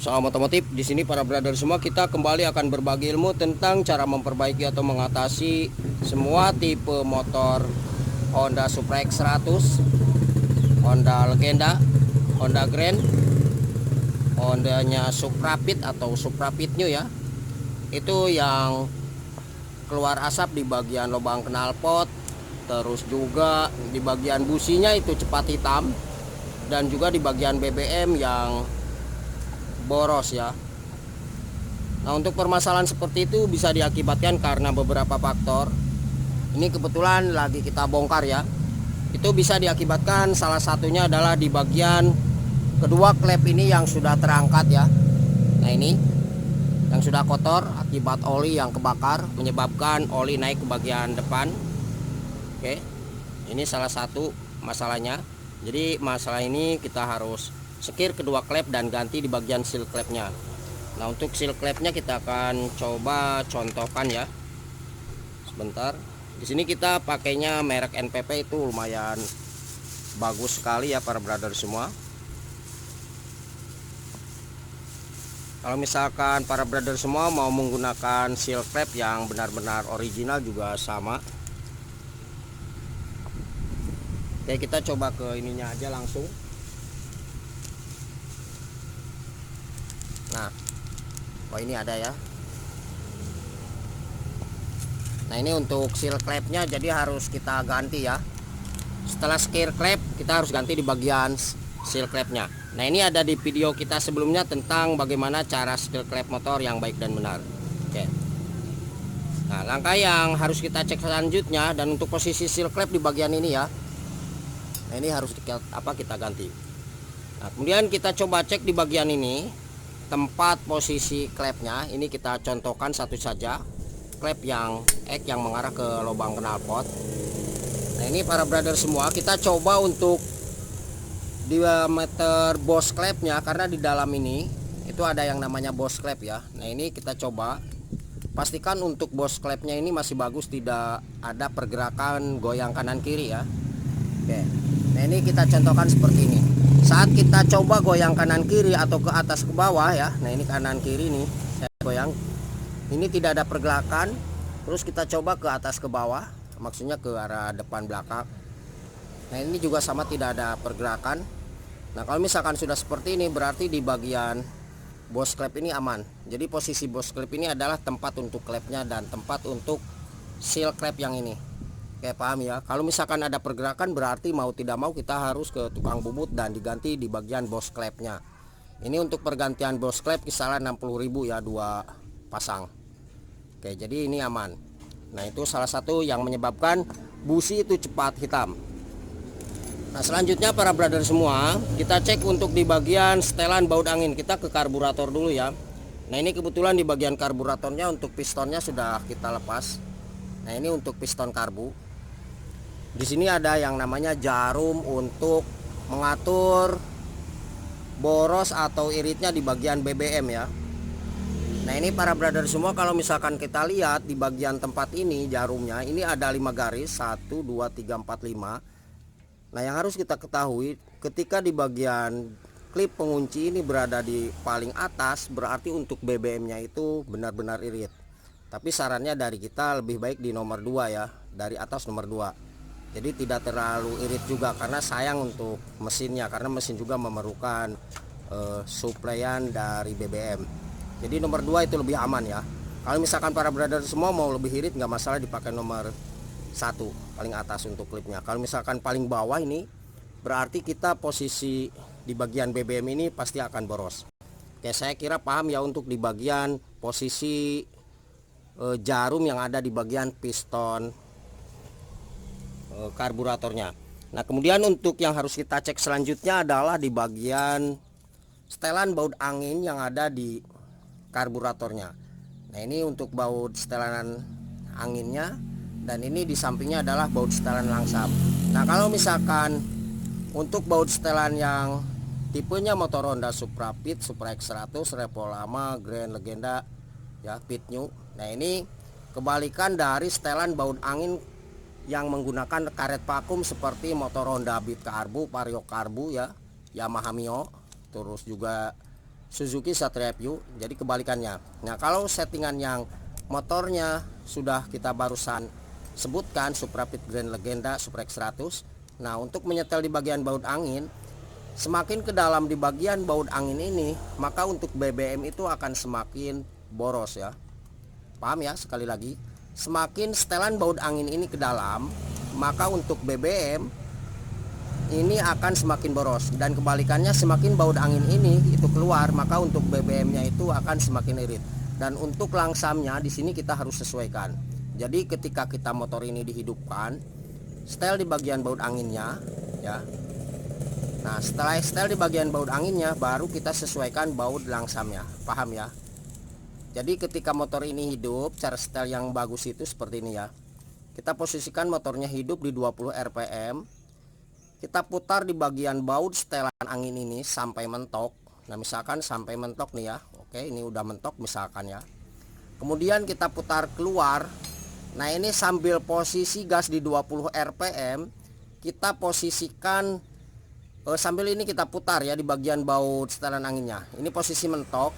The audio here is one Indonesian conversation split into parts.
Soal otomotif. Di sini para brother semua, kita kembali akan berbagi ilmu tentang cara memperbaiki atau mengatasi semua tipe motor Honda Supra X100, Honda Legenda, Honda Grand, Hondanya Supra Pit atau Supra Pit New ya. Itu yang keluar asap di bagian lubang knalpot, terus juga di bagian businya itu cepat hitam, dan juga di bagian BBM yang boros ya. Nah, untuk permasalahan seperti itu bisa diakibatkan karena beberapa faktor. Ini kebetulan lagi kita bongkar ya. Itu bisa diakibatkan salah satunya adalah di bagian kedua klep ini yang sudah terangkat ya. Nah, ini yang sudah kotor akibat oli yang kebakar menyebabkan oli naik ke bagian depan. Oke. Ini salah satu masalahnya. Jadi masalah ini kita harus sekir kedua klep dan ganti di bagian seal klepnya. Nah, untuk seal klepnya kita akan coba contohkan ya. Sebentar. Di sini kita pakainya merek NPP, itu lumayan bagus sekali ya para brother semua. Kalau misalkan para brother semua mau menggunakan seal klep yang benar-benar original juga sama. Oke, kita coba ke ininya aja langsung. Nah, oh ini ada ya. Nah, ini untuk seal klepnya jadi harus kita ganti ya. Setelah sekir klep kita harus ganti di bagian seal klepnya. Nah, ini ada di video kita sebelumnya tentang bagaimana cara seal klep motor yang baik dan benar. Oke. Nah, langkah yang harus kita cek selanjutnya, dan untuk posisi seal klep di bagian ini ya. Nah, ini harus kita ganti. Nah, kemudian kita coba cek di bagian ini tempat posisi klepnya. Ini kita contohkan satu saja, klep yang yang mengarah ke lubang knalpot. Nah, ini para brother semua, kita coba untuk diameter bos klepnya, karena di dalam ini itu ada yang namanya bos klep ya. Nah, ini kita coba pastikan untuk bos klepnya ini masih bagus, tidak ada pergerakan goyang kanan kiri ya. Oke. Nah, ini kita contohkan seperti ini. Saat kita coba goyang kanan kiri atau ke atas ke bawah ya. Nah, ini kanan kiri nih saya goyang. Ini tidak ada pergerakan. Terus kita coba ke atas ke bawah, maksudnya ke arah depan belakang. Nah, ini juga sama, tidak ada pergerakan. Nah, kalau misalkan sudah seperti ini berarti di bagian bos klep ini aman. Jadi posisi bos klep ini adalah tempat untuk klepnya dan tempat untuk seal klep yang ini. Oke, paham ya. Kalau misalkan ada pergerakan berarti mau tidak mau kita harus ke tukang bubut dan diganti di bagian bos klepnya. Ini untuk pergantian bos klep kisaran 60.000 ya, 2 pasang. Oke, jadi ini aman. Nah, itu salah satu yang menyebabkan busi itu cepat hitam. Nah, selanjutnya para brother semua, kita cek untuk di bagian setelan baut angin. Kita ke karburator dulu ya. Nah, ini kebetulan di bagian karburatornya untuk pistonnya sudah kita lepas. Nah, ini untuk piston karbu. Di sini ada yang namanya jarum untuk mengatur boros atau iritnya di bagian BBM ya. Nah, ini para brother semua, kalau misalkan kita lihat di bagian tempat ini jarumnya, ini ada 5 garis, 1, 2, 3, 4, 5. Nah, yang harus kita ketahui ketika di bagian klip pengunci ini berada di paling atas, berarti untuk BBM-nya itu benar-benar irit. Tapi sarannya dari kita lebih baik di nomor 2 ya, dari atas nomor 2. Jadi tidak terlalu irit juga, karena sayang untuk mesinnya, karena mesin juga memerlukan suplaian dari BBM. Jadi nomor 2 itu lebih aman ya. Kalau misalkan para brother semua mau lebih irit nggak masalah, dipakai nomor 1 paling atas untuk klipnya. Kalau misalkan paling bawah ini berarti kita posisi di bagian BBM ini pasti akan boros. Oke, saya kira paham ya untuk di bagian posisi jarum yang ada di bagian piston karburatornya. Nah, kemudian untuk yang harus kita cek selanjutnya adalah di bagian setelan baut angin yang ada di karburatornya. Nah, ini untuk baut setelan anginnya, dan ini di sampingnya adalah baut setelan langsam. Nah, kalau misalkan untuk baut setelan yang tipenya motor Honda Supra Pit, Supra X100, Revo lama, Grand, Legenda ya, Pit New. Nah, ini kebalikan dari setelan baut angin yang menggunakan karet vakum seperti motor Honda Beat Karbu, Vario Karbu ya, Yamaha Mio, terus juga Suzuki Satria FU. Jadi kebalikannya. Nah, kalau settingan yang motornya sudah kita barusan sebutkan, Supra Pit Grand Legenda Supra X100. Nah, untuk menyetel di bagian baut angin, semakin ke dalam di bagian baut angin ini, maka untuk BBM itu akan semakin boros ya. Paham ya? Sekali lagi, semakin setelan baut angin ini ke dalam, maka untuk BBM ini akan semakin boros, dan kebalikannya semakin baut angin ini itu keluar, maka untuk BBM-nya itu akan semakin irit. Dan untuk langsamnya di sini kita harus sesuaikan. Jadi ketika kita motor ini dihidupkan, setel di bagian baut anginnya ya. Nah, setelah setel di bagian baut anginnya, baru kita sesuaikan baut langsamnya. Paham ya? Jadi ketika motor ini hidup, cara setel yang bagus itu seperti ini ya. Kita posisikan motornya hidup di 20 rpm. Kita putar di bagian baut setelan angin ini sampai mentok. Nah, misalkan sampai mentok nih ya. Oke, ini udah mentok misalkan ya. Kemudian kita putar keluar. Nah, ini sambil posisi gas di 20 rpm, kita posisikan sambil ini kita putar ya di bagian baut setelan anginnya. Ini posisi mentok.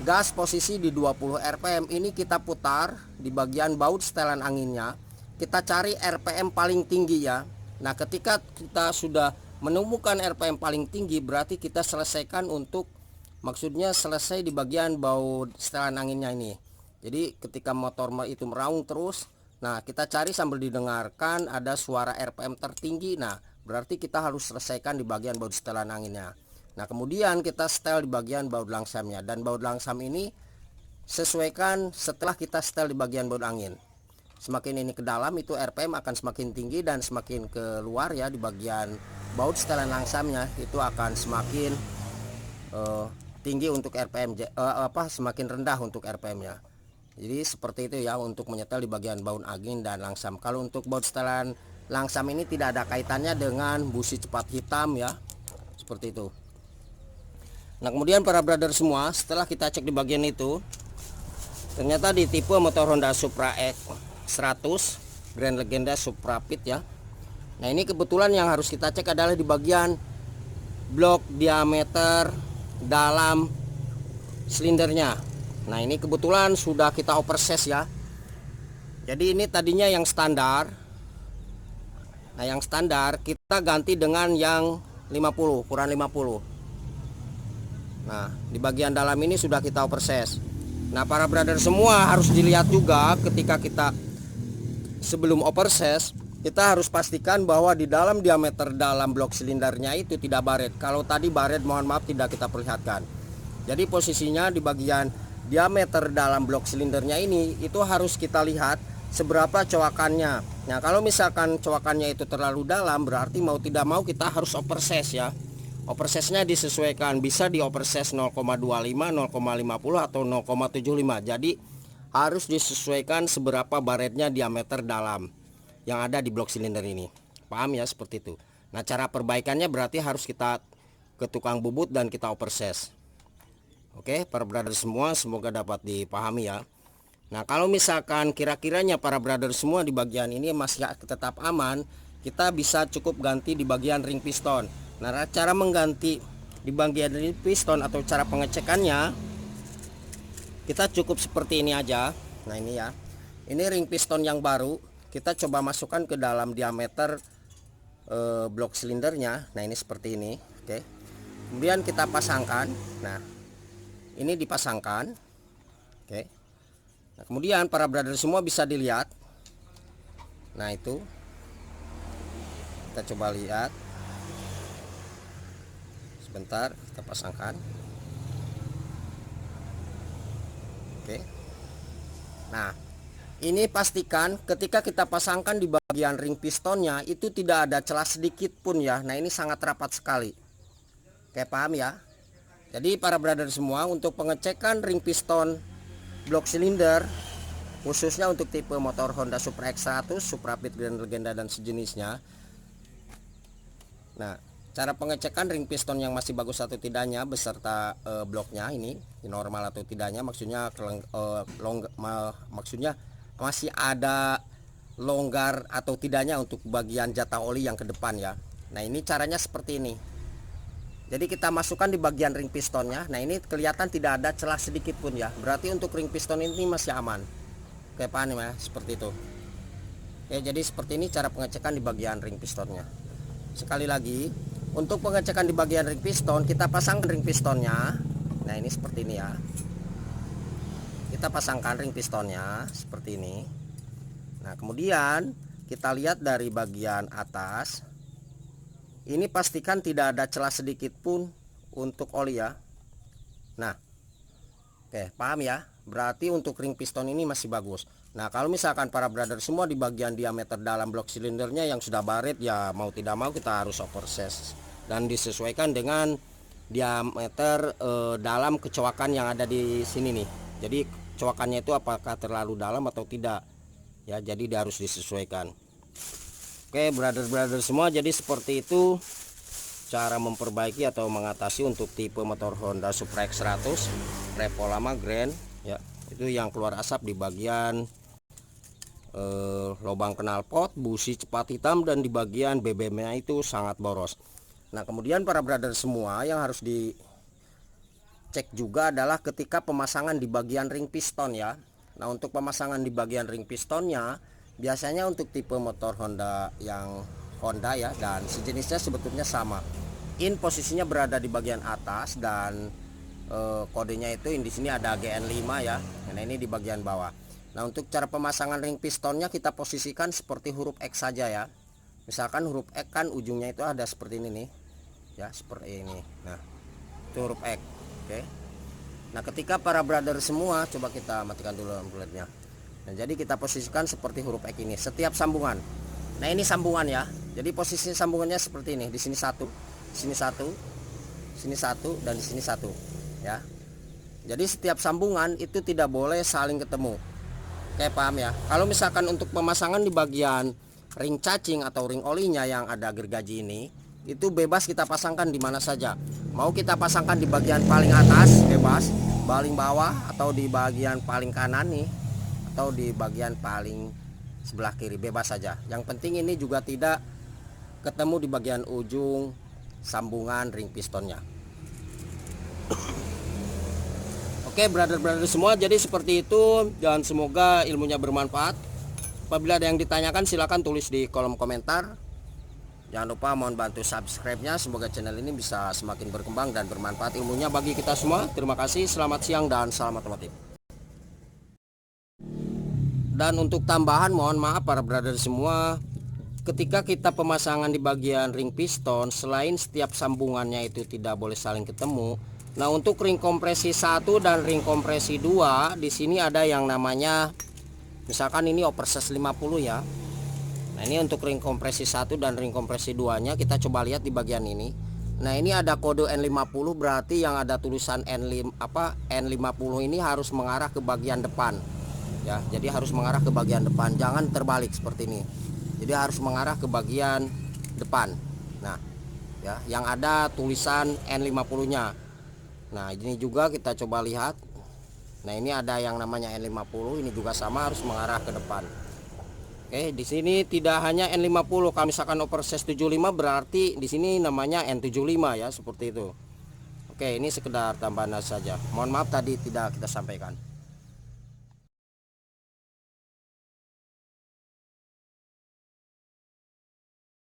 Gas posisi di 20 rpm, ini kita putar di bagian baut setelan anginnya. Kita cari rpm paling tinggi ya. Nah, ketika kita sudah menemukan rpm paling tinggi, berarti kita selesaikan untuk, maksudnya selesai di bagian baut setelan anginnya ini. Jadi ketika motor itu meraung terus, nah kita cari sambil didengarkan ada suara rpm tertinggi. Nah, berarti kita harus selesaikan di bagian baut setelan anginnya. Nah, kemudian kita setel di bagian baut langsamnya, dan baut langsam ini sesuaikan setelah kita setel di bagian baut angin. Semakin ini ke dalam itu rpm akan semakin tinggi, dan semakin keluar ya di bagian baut setelan langsamnya itu akan semakin tinggi untuk rpm, semakin rendah untuk rpm-nya. Jadi seperti itu ya untuk menyetel di bagian baut angin dan langsam. Kalau untuk baut setelan langsam ini tidak ada kaitannya dengan busi cepat hitam ya, seperti itu. Nah, kemudian para brother semua, setelah kita cek di bagian itu, ternyata di tipe motor Honda Supra X100 Grand Legenda Supra Pit ya. Nah, ini kebetulan yang harus kita cek adalah di bagian blok diameter dalam silindernya. Nah, ini kebetulan sudah kita oversize ya. Jadi ini tadinya yang standar. Nah, yang standar kita ganti dengan yang 50, ukuran 50. Nah, di bagian dalam ini sudah kita oversize. Nah, para brother semua harus dilihat juga ketika kita sebelum oversize, kita harus pastikan bahwa di dalam diameter dalam blok silindernya itu tidak baret. Kalau tadi baret, mohon maaf tidak kita perlihatkan. Jadi posisinya di bagian diameter dalam blok silindernya ini itu harus kita lihat seberapa coakannya. Nah, kalau misalkan coakannya itu terlalu dalam, berarti mau tidak mau kita harus oversize ya. Oversize-nya disesuaikan, bisa di oversize 0,25, 0,50 atau 0,75. Jadi harus disesuaikan seberapa baretnya diameter dalam yang ada di blok silinder ini. Paham ya, seperti itu. Nah, cara perbaikannya berarti harus kita ke tukang bubut dan kita oversize. Oke, para brother semua, semoga dapat dipahami ya. Nah, kalau misalkan kira-kiranya para brother semua di bagian ini masih tetap aman, kita bisa cukup ganti di bagian ring piston. Nah, cara mengganti di bagian ring piston atau cara pengecekannya, kita cukup seperti ini aja. Nah, ini ya, ini ring piston yang baru, kita coba masukkan ke dalam diameter blok silindernya. Nah, ini seperti ini. Oke, kemudian kita pasangkan. Nah, ini dipasangkan. Oke, nah, kemudian para brother semua bisa dilihat. Nah, itu kita coba lihat. Sebentar, kita pasangkan. Oke. Nah, ini pastikan ketika kita pasangkan di bagian ring pistonnya itu tidak ada celah sedikit pun ya. Nah, ini sangat rapat sekali. Oke, paham ya? Jadi para brother semua, untuk pengecekan ring piston blok silinder khususnya untuk tipe motor Honda Supra X100, Supra Pit Grand Legenda dan sejenisnya. Nah, cara pengecekan ring piston yang masih bagus atau tidaknya beserta bloknya ini normal atau tidaknya, maksudnya maksudnya masih ada longgar atau tidaknya untuk bagian jatah oli yang ke depan ya. Nah, ini caranya seperti ini. Jadi kita masukkan di bagian ring pistonnya. Nah ini kelihatan tidak ada celah sedikit pun ya. Berarti untuk ring piston ini masih aman. Oke, paham ya, seperti itu. Oke, jadi seperti ini cara pengecekan di bagian ring pistonnya. Sekali lagi, untuk pengecekan di bagian ring piston, kita pasang ring pistonnya. Nah ini seperti ini ya. Kita pasangkan ring pistonnya seperti ini. Nah kemudian kita lihat dari bagian atas. Ini pastikan tidak ada celah sedikit pun untuk oli ya. Nah, oke, paham ya? Berarti untuk ring piston ini masih bagus. Nah, kalau misalkan para brother semua di bagian diameter dalam blok silindernya yang sudah baret, ya mau tidak mau kita harus oversize dan disesuaikan dengan diameter dalam kecoakan yang ada di sini nih. Jadi coakannya itu apakah terlalu dalam atau tidak ya, jadi dia harus disesuaikan. Oke brother semua, jadi seperti itu cara memperbaiki atau mengatasi untuk tipe motor Honda Supra X100 repo lama Grand ya. Itu yang keluar asap di bagian lubang knalpot, busi cepat hitam, dan di bagian BBM-nya itu sangat boros. Nah kemudian para brother semua yang harus dicek juga adalah ketika pemasangan di bagian ring piston ya. Nah untuk pemasangan di bagian ring pistonnya, biasanya untuk tipe motor Honda yang Honda ya dan sejenisnya sebetulnya sama. In posisinya berada di bagian atas dan kodenya itu di sini ada GN5 ya. Nah ini di bagian bawah. Nah untuk cara pemasangan ring pistonnya kita posisikan seperti huruf X saja ya. Misalkan huruf X kan ujungnya itu ada seperti ini nih. Ya, seperti ini. Nah, itu huruf X. Oke. Nah, ketika para brother semua, coba kita matikan dulu lampu-lednya. Nah, jadi kita posisikan seperti huruf X ini setiap sambungan. Nah, ini sambungan ya. Jadi posisi sambungannya seperti ini. Di sini satu, sini satu, sini satu, dan di sini satu, ya. Jadi setiap sambungan itu tidak boleh saling ketemu. Oke, paham ya? Kalau misalkan untuk pemasangan di bagian ring cacing atau ring olinya yang ada gergaji ini, itu bebas kita pasangkan di mana saja. Mau kita pasangkan di bagian paling atas, bebas, paling bawah, atau di bagian paling kanan nih, atau di bagian paling sebelah kiri, bebas saja. Yang penting ini juga tidak ketemu di bagian ujung sambungan ring pistonnya. Oke brother semua, jadi seperti itu dan semoga ilmunya bermanfaat. Apabila ada yang ditanyakan silahkan tulis di kolom komentar. Jangan lupa mohon bantu subscribe-nya, semoga channel ini bisa semakin berkembang dan bermanfaat ilmunya bagi kita semua. Terima kasih, selamat siang dan salam otomotif. Dan untuk tambahan, mohon maaf para brother semua, ketika kita pemasangan di bagian ring piston, selain setiap sambungannya itu tidak boleh saling ketemu. Nah, untuk ring kompresi 1 dan ring kompresi 2, di sini ada yang namanya, misalkan ini oversize 50 ya. Nah, ini untuk ring kompresi 1 dan ring kompresi 2-nya kita coba lihat di bagian ini. Nah, ini ada kode N50, berarti yang ada tulisan N50 ini harus mengarah ke bagian depan. Ya, jadi harus mengarah ke bagian depan, jangan terbalik seperti ini. Jadi harus mengarah ke bagian depan. Nah, ya, yang ada tulisan N50-nya. Nah, ini juga kita coba lihat. Nah, ini ada yang namanya N50, ini juga sama harus mengarah ke depan. Oke, di sini tidak hanya N50, kalau misalkan oversize 75 berarti di sini namanya N75 ya, seperti itu. Oke, ini sekedar tambahan saja. Mohon maaf tadi tidak kita sampaikan.